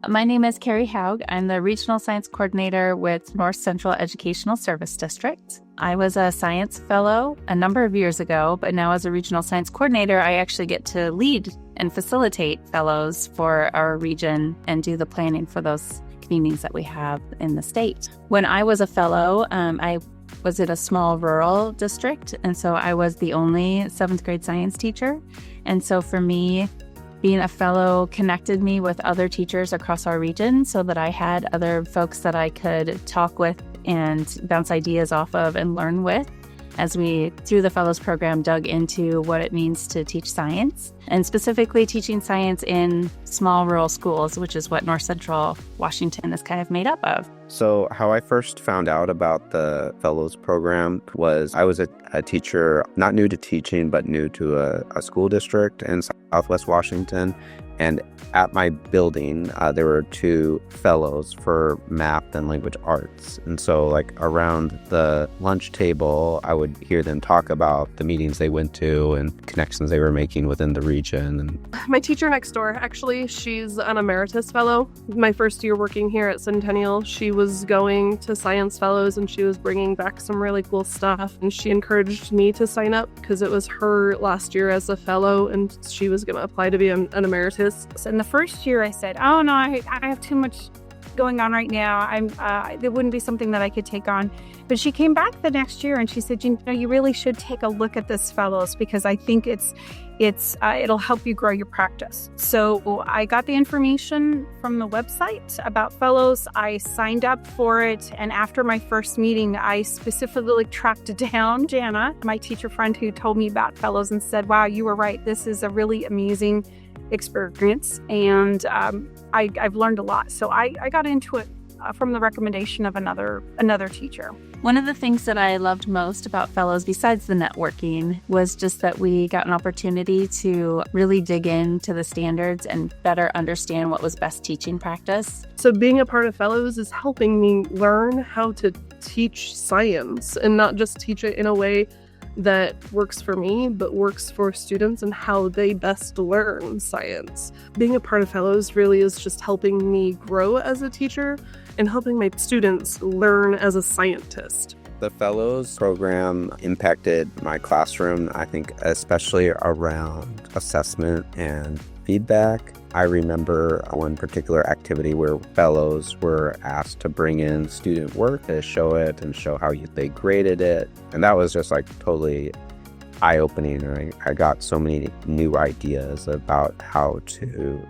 My name is Carrie Haug. I'm the Regional Science Coordinator with North Central Educational Service District. I was a science fellow a number of years ago, but now as a Regional Science Coordinator, I actually get to lead and facilitate fellows for our region and do the planning for those communities that we have in the state. When I was a fellow, I was at a small rural district, and so I was the only 7th grade science teacher. And so for me, being a fellow connected me with other teachers across our region so that I had other folks that I could talk with and bounce ideas off of and learn with as we, through the Fellows Program, dug into what it means to teach science, and specifically teaching science in small rural schools, which is what North Central Washington is kind of made up of. So how I first found out about the Fellows Program was I was a teacher, not new to teaching, but new to a school district in Southwest Washington. And at my building, there were 2 fellows for math and language arts. And so around the lunch table, I would hear them talk about the meetings they went to and connections they were making within the region. And my teacher next door, actually, she's an emeritus fellow. My first year working here at Centennial, she was going to science fellows and she was bringing back some really cool stuff. And she encouraged me to sign up because it was her last year as a fellow and she was going to apply to be an emeritus. In the first year, I said, "Oh no, I have too much going on right now. It wouldn't be something that I could take on." But she came back the next year and she said, "You really should take a look at this fellows because I think it'll help you grow your practice." So I got the information from the website about fellows. I signed up for it, and after my first meeting, I specifically tracked down Jana, my teacher friend who told me about fellows, and said, "Wow, you were right. This is a really amazing experience," and I've learned a lot. So I got into it from the recommendation of another teacher. One of the things that I loved most about fellows, besides the networking, was just that we got an opportunity to really dig into the standards and better understand what was best teaching practice. So being a part of fellows is helping me learn how to teach science and not just teach it in a way that works for me, but works for students and how they best learn science. Being a part of fellows really is just helping me grow as a teacher and helping my students learn as a scientist. the Fellows Program impacted my classroom, I think, especially around assessment and feedback. I remember one particular activity where fellows were asked to bring in student work to show it and show how they graded it. And that was just totally eye-opening. I got so many new ideas about how to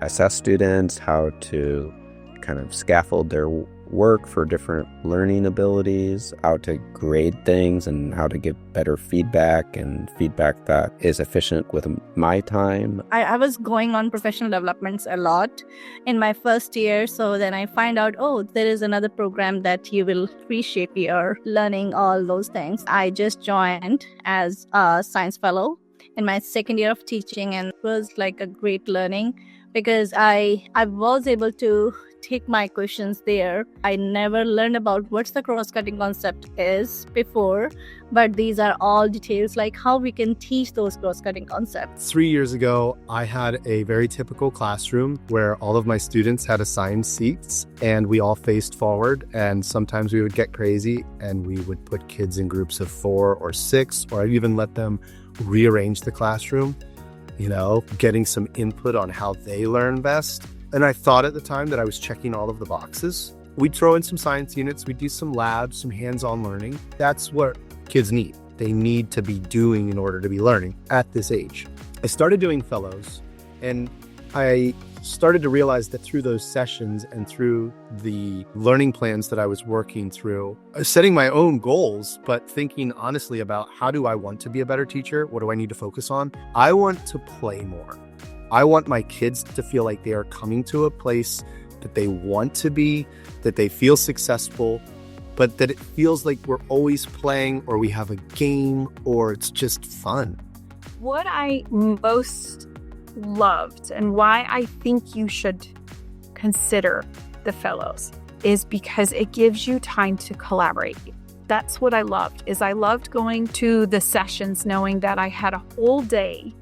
assess students, how to kind of scaffold their work for different learning abilities, how to grade things, and how to give better feedback and feedback that is efficient with my time. I was going on professional developments a lot in my first year. So then I find out, there is another program that you will reshape your learning, all those things. I just joined as a science fellow in my second year of teaching, and it was a great learning because I was able to take my questions there. I never learned about what's the cross-cutting concept is before, but these are all details how we can teach those cross-cutting concepts. 3 years ago, I had a very typical classroom where all of my students had assigned seats and we all faced forward, and sometimes we would get crazy and we would put kids in groups of 4 or 6, or I'd even let them rearrange the classroom, getting some input on how they learn best. And I thought at the time that I was checking all of the boxes. We'd throw in some science units, we'd do some labs, some hands-on learning. That's what kids need. They need to be doing in order to be learning at this age. I started doing fellows, and I started to realize that through those sessions and through the learning plans that I was working through, setting my own goals, but thinking honestly about how do I want to be a better teacher? What do I need to focus on? I want to play more. I want my kids to feel like they are coming to a place that they want to be, that they feel successful, but that it feels like we're always playing, or we have a game, or it's just fun. What I most loved and why I think you should consider the fellows is because it gives you time to collaborate. That's what I loved, is I loved going to the sessions knowing that I had a whole day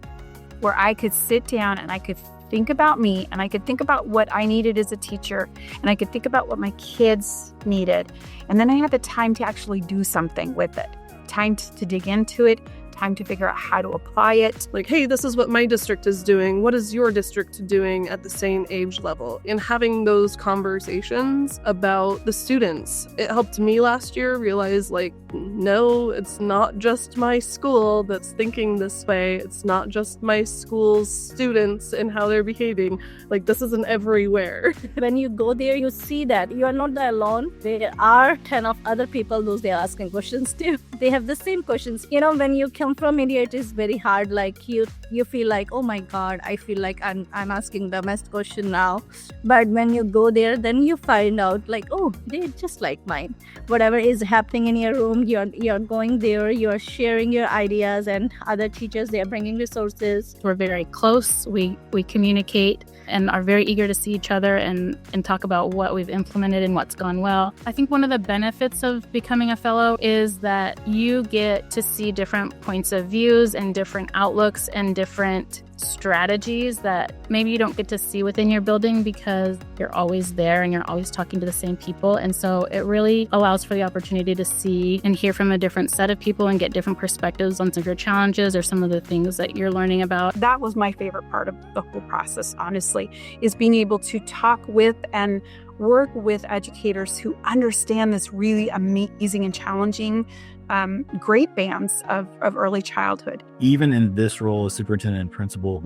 where I could sit down and I could think about me and I could think about what I needed as a teacher and I could think about what my kids needed. And then I had the time to actually do something with it, time to dig into it, time to figure out how to apply it. Like, hey, this is what my district is doing. What is your district doing at the same age level? And having those conversations about the students. It helped me last year realize, like, no, it's not just my school that's thinking this way. It's not just my school's students and how they're behaving. Like, this isn't everywhere. When you go there, you see that you are not alone. There are 10 of other people those they are asking questions to. They have the same questions. You know, when you come from India, it is very hard. Like you feel like, oh my God, I feel like I'm asking the best question now. But when you go there, then you find out like, oh, they're just like mine. Whatever is happening in your room, you're going there, you're sharing your ideas, and other teachers, they are bringing resources. We're very close. We communicate and are very eager to see each other and talk about what we've implemented and what's gone well. I think one of the benefits of becoming a fellow is that you get to see different points of views and different outlooks and different strategies that maybe you don't get to see within your building because you're always there and you're always talking to the same people. And so it really allows for the opportunity to see and hear from a different set of people and get different perspectives on some of your challenges or some of the things that you're learning about. That was my favorite part of the whole process, honestly, is being able to talk with and work with educators who understand this really amazing and challenging great bands of early childhood. Even in this role as superintendent and principal,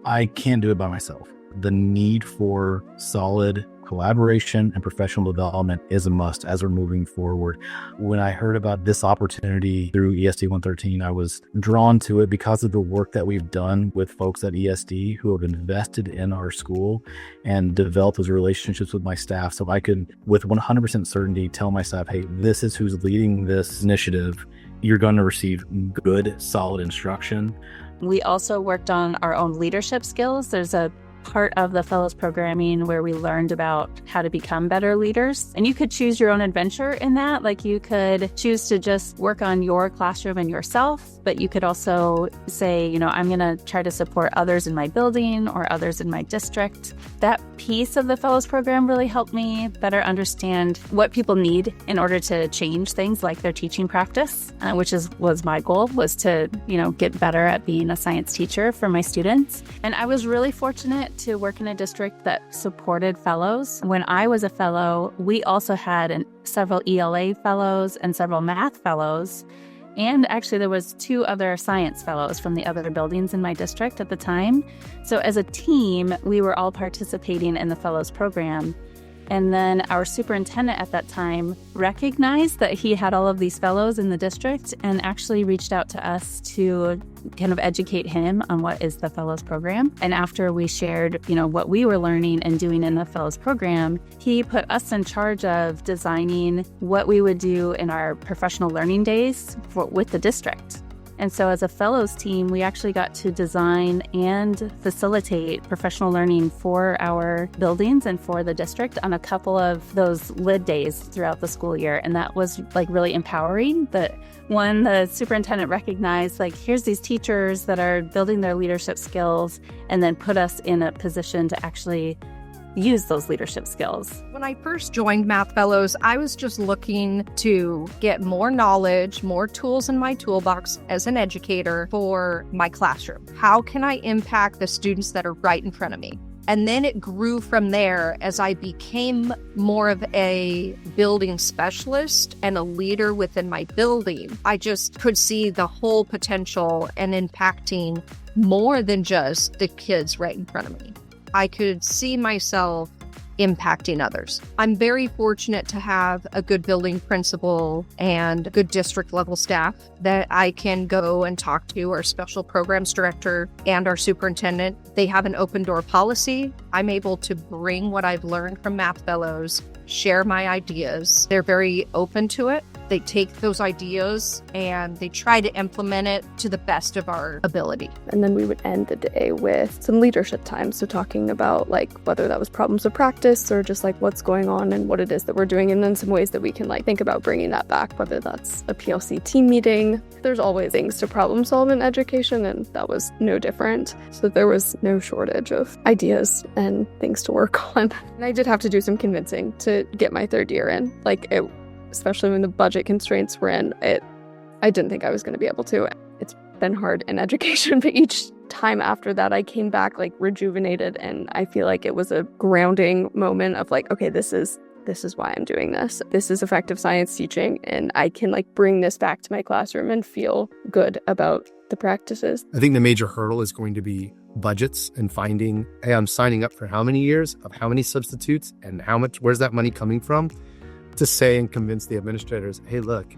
I can't do it by myself. The need for solid collaboration and professional development is a must as we're moving forward. When I heard about this opportunity through ESD 113, I was drawn to it because of the work that we've done with folks at ESD who have invested in our school and developed those relationships with my staff. So I could, with 100% certainty, tell my staff, hey, this is who's leading this initiative. You're going to receive good, solid instruction. We also worked on our own leadership skills. There's a part of the Fellows programming where we learned about how to become better leaders. And you could choose your own adventure in that. Like you could choose to just work on your classroom and yourself, but you could also say, you know, I'm going to try to support others in my building or others in my district. That piece of the Fellows program really helped me better understand what people need in order to change things like their teaching practice, which was my goal, was to, you know, get better at being a science teacher for my students. And I was really fortunate to work in a district that supported fellows. When I was a fellow, we also had several ELA fellows and several math fellows. And actually, there was 2 other science fellows from the other buildings in my district at the time. So as a team, we were all participating in the fellows program. And then our superintendent at that time recognized that he had all of these fellows in the district and actually reached out to us to kind of educate him on what is the fellows program. And after we shared, you know, what we were learning and doing in the fellows program, he put us in charge of designing what we would do in our professional learning days with the district. And so as a fellows team, we actually got to design and facilitate professional learning for our buildings and for the district on a couple of those lid days throughout the school year. And that was like really empowering. That one, the superintendent recognized, like, here's these teachers that are building their leadership skills, and then put us in a position to actually use those leadership skills. When I first joined Math Fellows, I was just looking to get more knowledge, more tools in my toolbox as an educator for my classroom. How can I impact the students that are right in front of me? And then it grew from there as I became more of a building specialist and a leader within my building. I just could see the whole potential and impacting more than just the kids right in front of me. I could see myself impacting others. I'm very fortunate to have a good building principal and good district level staff that I can go and talk to, our special programs director and our superintendent. They have an open door policy. I'm able to bring what I've learned from Math Fellows, share my ideas. They're very open to it. They take those ideas and they try to implement it to the best of our ability. And then we would end the day with some leadership time. So talking about like whether that was problems of practice or just like what's going on and what it is that we're doing. And then some ways that we can like think about bringing that back, whether that's a PLC team meeting. There's always things to problem solve in education, and that was no different. So there was no shortage of ideas and things to work on. And I did have to do some convincing to get my third year in. Especially when the budget constraints were in, I didn't think I was going to be able to. It's been hard in education, but each time after that, I came back like rejuvenated, and I feel like it was a grounding moment of like, okay, this is why I'm doing this. This is effective science teaching, and I can like bring this back to my classroom and feel good about the practices. I think the major hurdle is going to be budgets and finding, hey, I'm signing up for how many years of how many substitutes and where's that money coming from? To say and convince the administrators, hey, look,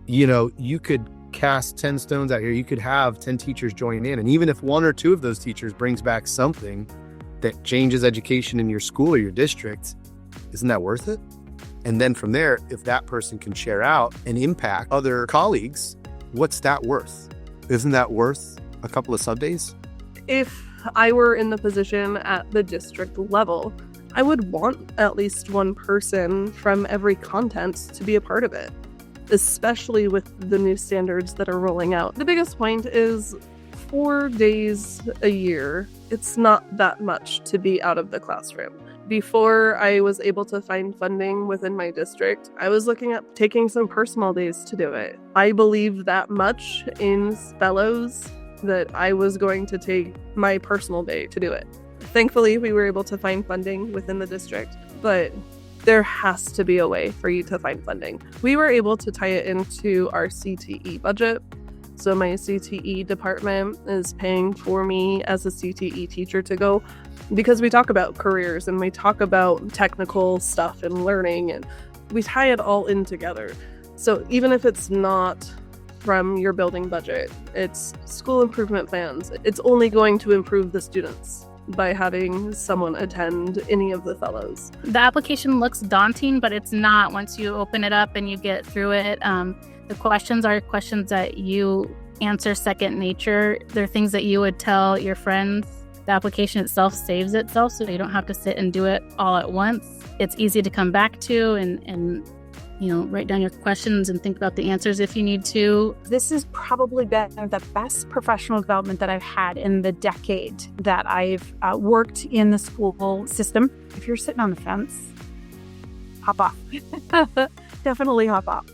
you could cast 10 stones out here. You could have 10 teachers join in. And even if one or two of those teachers brings back something that changes education in your school or your district, isn't that worth it? And then from there, if that person can share out and impact other colleagues, what's that worth? Isn't that worth a couple of sub-days? If I were in the position at the district level, I would want at least one person from every content to be a part of it, especially with the new standards that are rolling out. The biggest point is 4 days a year. It's not that much to be out of the classroom. Before I was able to find funding within my district, I was looking at taking some personal days to do it. I believe that much in fellows that I was going to take my personal day to do it. Thankfully, we were able to find funding within the district, but there has to be a way for you to find funding. We were able to tie it into our CTE budget. So my CTE department is paying for me as a CTE teacher to go, because we talk about careers and we talk about technical stuff and learning, and we tie it all in together. So even if it's not from your building budget, it's school improvement plans. It's only going to improve the students by having someone attend any of the fellows. The application looks daunting, but it's not once you open it up and you get through it. The questions are questions that you answer second nature. They're things that you would tell your friends. The application itself saves itself, so you don't have to sit and do it all at once. It's easy to come back to and write down your questions and think about the answers if you need to. This has probably been the best professional development that I've had in the decade that I've worked in the school system. If you're sitting on the fence, hop off. Definitely hop off.